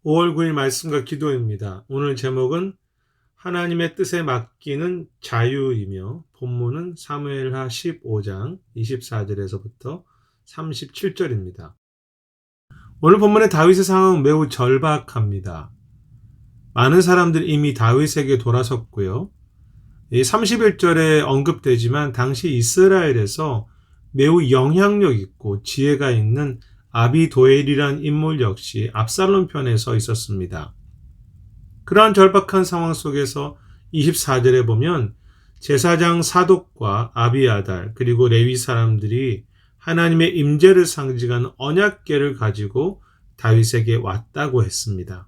5월 9일 말씀과 기도입니다. 오늘 제목은 하나님의 뜻에 맡기는 자유이며 본문은 사무엘하 15장 24절에서부터 37절입니다. 오늘 본문의 다윗의 상황은 매우 절박합니다. 많은 사람들이 이미 다윗에게 돌아섰고요. 31절에 언급되지만 당시 이스라엘에서 매우 영향력 있고 지혜가 있는 아비도엘이란 인물 역시 압살롬 편에 서 있었습니다. 그러한 절박한 상황 속에서 24절에 보면 제사장 사독과 아비아달 그리고 레위 사람들이 하나님의 임재를 상징하는 언약궤를 가지고 다윗에게 왔다고 했습니다.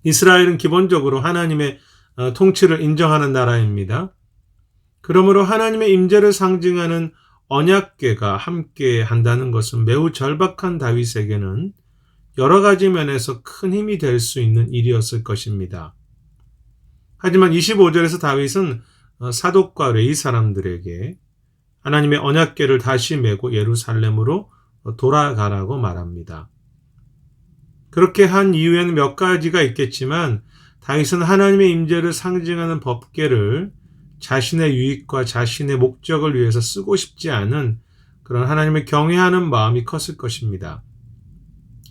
이스라엘은 기본적으로 하나님의 통치를 인정하는 나라입니다. 그러므로 하나님의 임재를 상징하는 언약궤가 함께 한다는 것은 매우 절박한 다윗에게는 여러 가지 면에서 큰 힘이 될 수 있는 일이었을 것입니다. 하지만 25절에서 다윗은 사독과 레위 사람들에게 하나님의 언약궤를 다시 메고 예루살렘으로 돌아가라고 말합니다. 그렇게 한 이유에는 몇 가지가 있겠지만 다윗은 하나님의 임재를 상징하는 법궤를 자신의 유익과 자신의 목적을 위해서 쓰고 싶지 않은 그런 하나님을 경외하는 마음이 컸을 것입니다.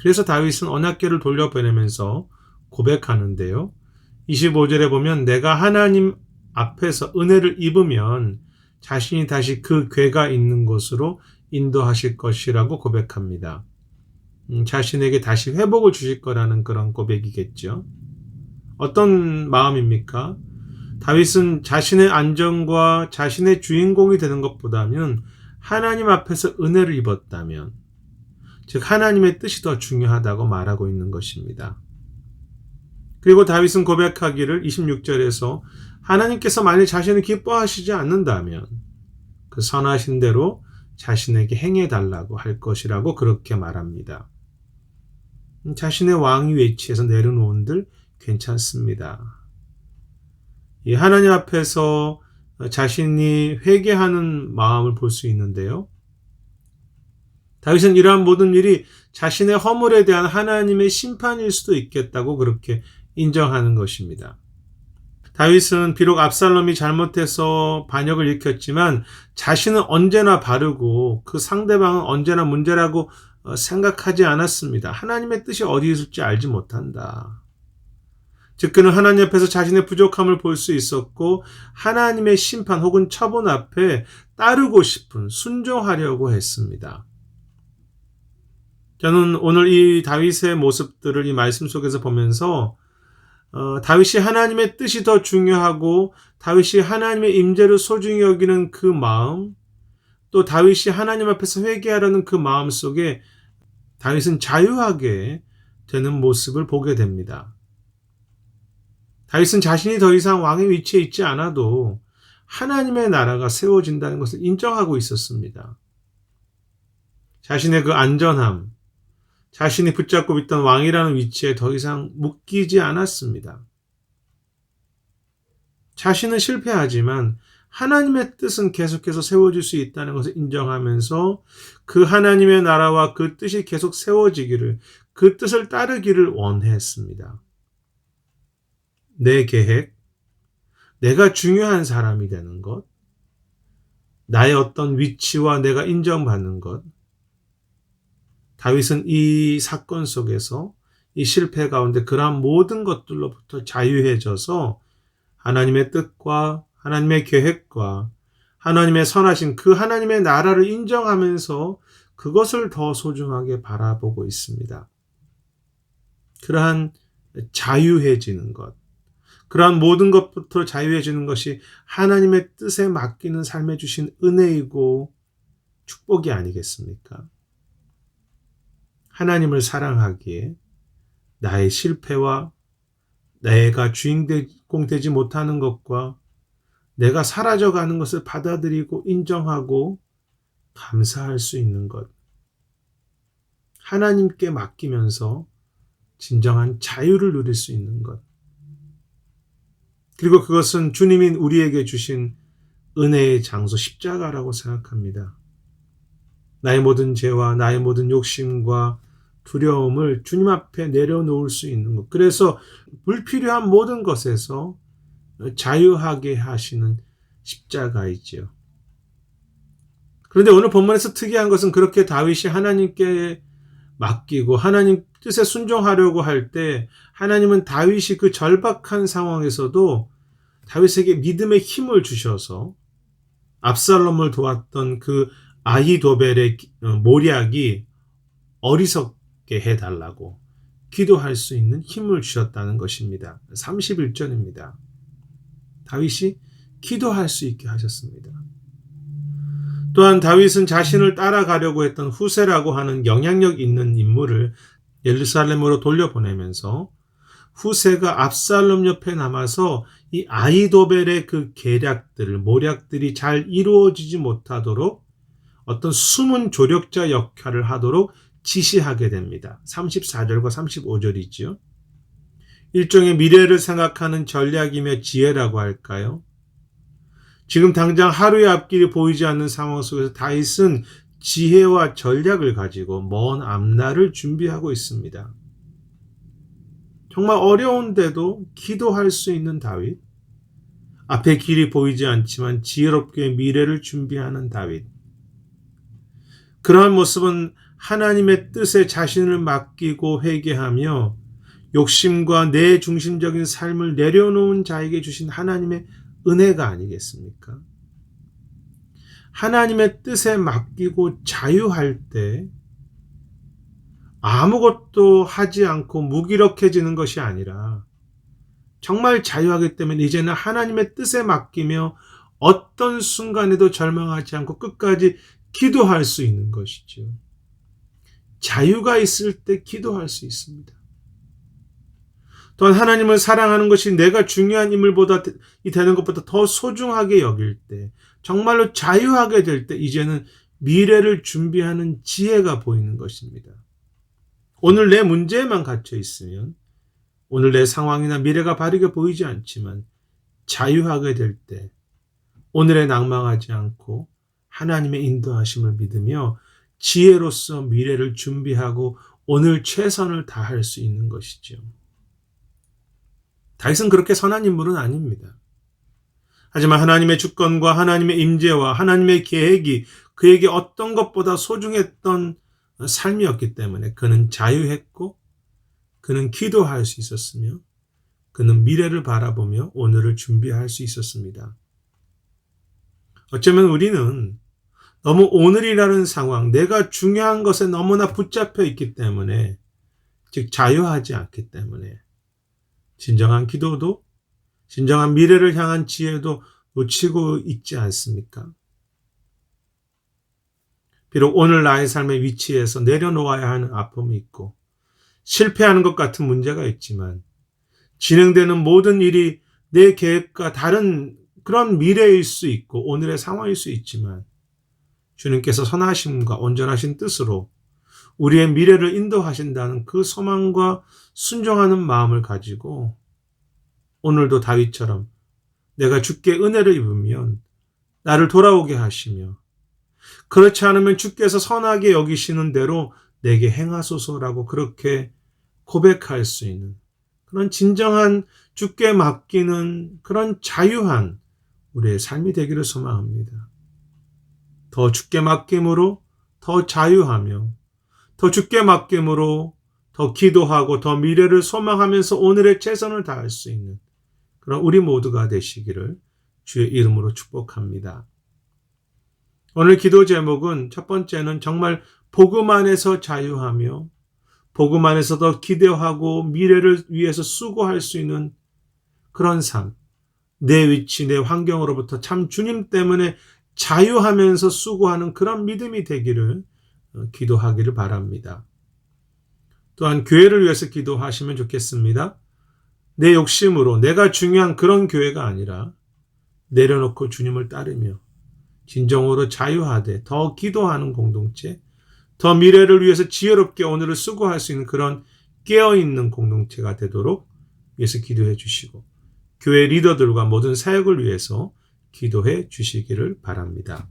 그래서 다윗은 언약궤를 돌려보내면서 고백하는데요. 25절에 보면 내가 하나님 앞에서 은혜를 입으면 자신이 다시 그 궤가 있는 곳으로 인도하실 것이라고 고백합니다. 자신에게 다시 회복을 주실 거라는 그런 고백이겠죠. 어떤 마음입니까? 다윗은 자신의 안정과 자신의 주인공이 되는 것보다는 하나님 앞에서 은혜를 입었다면, 즉 하나님의 뜻이 더 중요하다고 말하고 있는 것입니다. 그리고 다윗은 고백하기를 26절에서 하나님께서 만일 자신을 기뻐하시지 않는다면 그 선하신 대로 자신에게 행해달라고 할 것이라고 그렇게 말합니다. 자신의 왕위 위치에서 내려놓은들 괜찮습니다. 이 하나님 앞에서 자신이 회개하는 마음을 볼 수 있는데요. 다윗은 이러한 모든 일이 자신의 허물에 대한 하나님의 심판일 수도 있겠다고 그렇게 인정하는 것입니다. 다윗은 비록 압살롬이 잘못해서 반역을 일으켰지만 자신은 언제나 바르고 그 상대방은 언제나 문제라고 생각하지 않았습니다. 하나님의 뜻이 어디 있을지 알지 못한다. 즉 그는 하나님 앞에서 자신의 부족함을 볼 수 있었고 하나님의 심판 혹은 처분 앞에 따르고 싶은 순종하려고 했습니다. 저는 오늘 이 다윗의 모습들을 이 말씀 속에서 보면서 다윗이 하나님의 뜻이 더 중요하고 다윗이 하나님의 임재를 소중히 여기는 그 마음, 또 다윗이 하나님 앞에서 회개하려는 그 마음 속에 다윗은 자유하게 되는 모습을 보게 됩니다. 다윗은 자신이 더 이상 왕의 위치에 있지 않아도 하나님의 나라가 세워진다는 것을 인정하고 있었습니다. 자신의 그 안전함, 자신이 붙잡고 있던 왕이라는 위치에 더 이상 묶이지 않았습니다. 자신은 실패하지만 하나님의 뜻은 계속해서 세워질 수 있다는 것을 인정하면서 그 하나님의 나라와 그 뜻이 계속 세워지기를, 그 뜻을 따르기를 원했습니다. 내 계획, 내가 중요한 사람이 되는 것, 나의 어떤 위치와 내가 인정받는 것, 다윗은 이 사건 속에서 이 실패 가운데 그러한 모든 것들로부터 자유해져서 하나님의 뜻과 하나님의 계획과 하나님의 선하신 그 하나님의 나라를 인정하면서 그것을 더 소중하게 바라보고 있습니다. 그러한 자유해지는 것, 그러한 모든 것부터 자유해지는 것이 하나님의 뜻에 맡기는 삶에 주신 은혜이고 축복이 아니겠습니까? 하나님을 사랑하기에 나의 실패와 내가 주인공 되지 못하는 것과 내가 사라져가는 것을 받아들이고 인정하고 감사할 수 있는 것. 하나님께 맡기면서 진정한 자유를 누릴 수 있는 것. 그리고 그것은 주님이 우리에게 주신 은혜의 장소 십자가라고 생각합니다. 나의 모든 죄와 나의 모든 욕심과 두려움을 주님 앞에 내려놓을 수 있는 것. 그래서 불필요한 모든 것에서 자유하게 하시는 십자가이지요. 그런데 오늘 본문에서 특이한 것은 그렇게 다윗이 하나님께 맡기고 하나님 뜻에 순종하려고 할 때 하나님은 다윗이 그 절박한 상황에서도 다윗에게 믿음의 힘을 주셔서 압살롬을 도왔던 그 아히도벨의 모략이 어리석게 해달라고 기도할 수 있는 힘을 주셨다는 것입니다. 31절입니다. 다윗이 기도할 수 있게 하셨습니다. 또한 다윗은 자신을 따라가려고 했던 후세라고 하는 영향력 있는 인물을 예루살렘으로 돌려보내면서 후세가 압살롬 옆에 남아서 이 아히도벨의 그 계략들을, 모략들이 잘 이루어지지 못하도록 어떤 숨은 조력자 역할을 하도록 지시하게 됩니다. 34절과 35절이지요. 일종의 미래를 생각하는 전략이며 지혜라고 할까요? 지금 당장 하루의 앞길이 보이지 않는 상황 속에서 다윗은 지혜와 전략을 가지고 먼 앞날을 준비하고 있습니다. 정말 어려운데도 기도할 수 있는 다윗, 앞에 길이 보이지 않지만 지혜롭게 미래를 준비하는 다윗. 그러한 모습은 하나님의 뜻에 자신을 맡기고 회개하며 욕심과 내 중심적인 삶을 내려놓은 자에게 주신 하나님의 은혜가 아니겠습니까? 하나님의 뜻에 맡기고 자유할 때 아무것도 하지 않고 무기력해지는 것이 아니라 정말 자유하기 때문에 이제는 하나님의 뜻에 맡기며 어떤 순간에도 절망하지 않고 끝까지 기도할 수 있는 것이죠. 자유가 있을 때 기도할 수 있습니다. 또한 하나님을 사랑하는 것이 내가 중요한 인물보다 되는 것보다 더 소중하게 여길 때, 정말로 자유하게 될 때 이제는 미래를 준비하는 지혜가 보이는 것입니다. 오늘 내 문제에만 갇혀 있으면 오늘 내 상황이나 미래가 바르게 보이지 않지만 자유하게 될 때 오늘에 낭망하지 않고 하나님의 인도하심을 믿으며 지혜로서 미래를 준비하고 오늘 최선을 다할 수 있는 것이죠. 다윗은 그렇게 선한 인물은 아닙니다. 하지만 하나님의 주권과 하나님의 임재와 하나님의 계획이 그에게 어떤 것보다 소중했던 삶이었기 때문에 그는 자유했고 그는 기도할 수 있었으며 그는 미래를 바라보며 오늘을 준비할 수 있었습니다. 어쩌면 우리는 너무 오늘이라는 상황, 내가 중요한 것에 너무나 붙잡혀 있기 때문에, 즉 자유하지 않기 때문에 진정한 기도도, 진정한 미래를 향한 지혜도 놓치고 있지 않습니까? 비록 오늘 나의 삶의 위치에서 내려놓아야 하는 아픔이 있고 실패하는 것 같은 문제가 있지만 진행되는 모든 일이 내 계획과 다른 그런 미래일 수 있고 오늘의 상황일 수 있지만 주님께서 선하심과 온전하신 뜻으로 우리의 미래를 인도하신다는 그 소망과 순종하는 마음을 가지고 오늘도 다윗처럼 내가 주께 은혜를 입으면 나를 돌아오게 하시며 그렇지 않으면 주께서 선하게 여기시는 대로 내게 행하소서라고 그렇게 고백할 수 있는 그런 진정한 주께 맡기는 그런 자유한 우리의 삶이 되기를 소망합니다. 더 주께 맡김으로 더 자유하며 더 주께 맡김으로 더 기도하고 더 미래를 소망하면서 오늘의 최선을 다할 수 있는 그런 우리 모두가 되시기를 주의 이름으로 축복합니다. 오늘 기도 제목은 첫 번째는 정말 복음 안에서 자유하며 복음 안에서 더 기대하고 미래를 위해서 수고할 수 있는 그런 삶, 내 위치, 내 환경으로부터 참 주님 때문에 자유하면서 수고하는 그런 믿음이 되기를 기도하기를 바랍니다. 또한 교회를 위해서 기도하시면 좋겠습니다. 내 욕심으로 내가 중요한 그런 교회가 아니라 내려놓고 주님을 따르며 진정으로 자유하되 더 기도하는 공동체, 더 미래를 위해서 지혜롭게 오늘을 수고할 수 있는 그런 깨어있는 공동체가 되도록 위해서 기도해 주시고 교회 리더들과 모든 사역을 위해서 기도해 주시기를 바랍니다.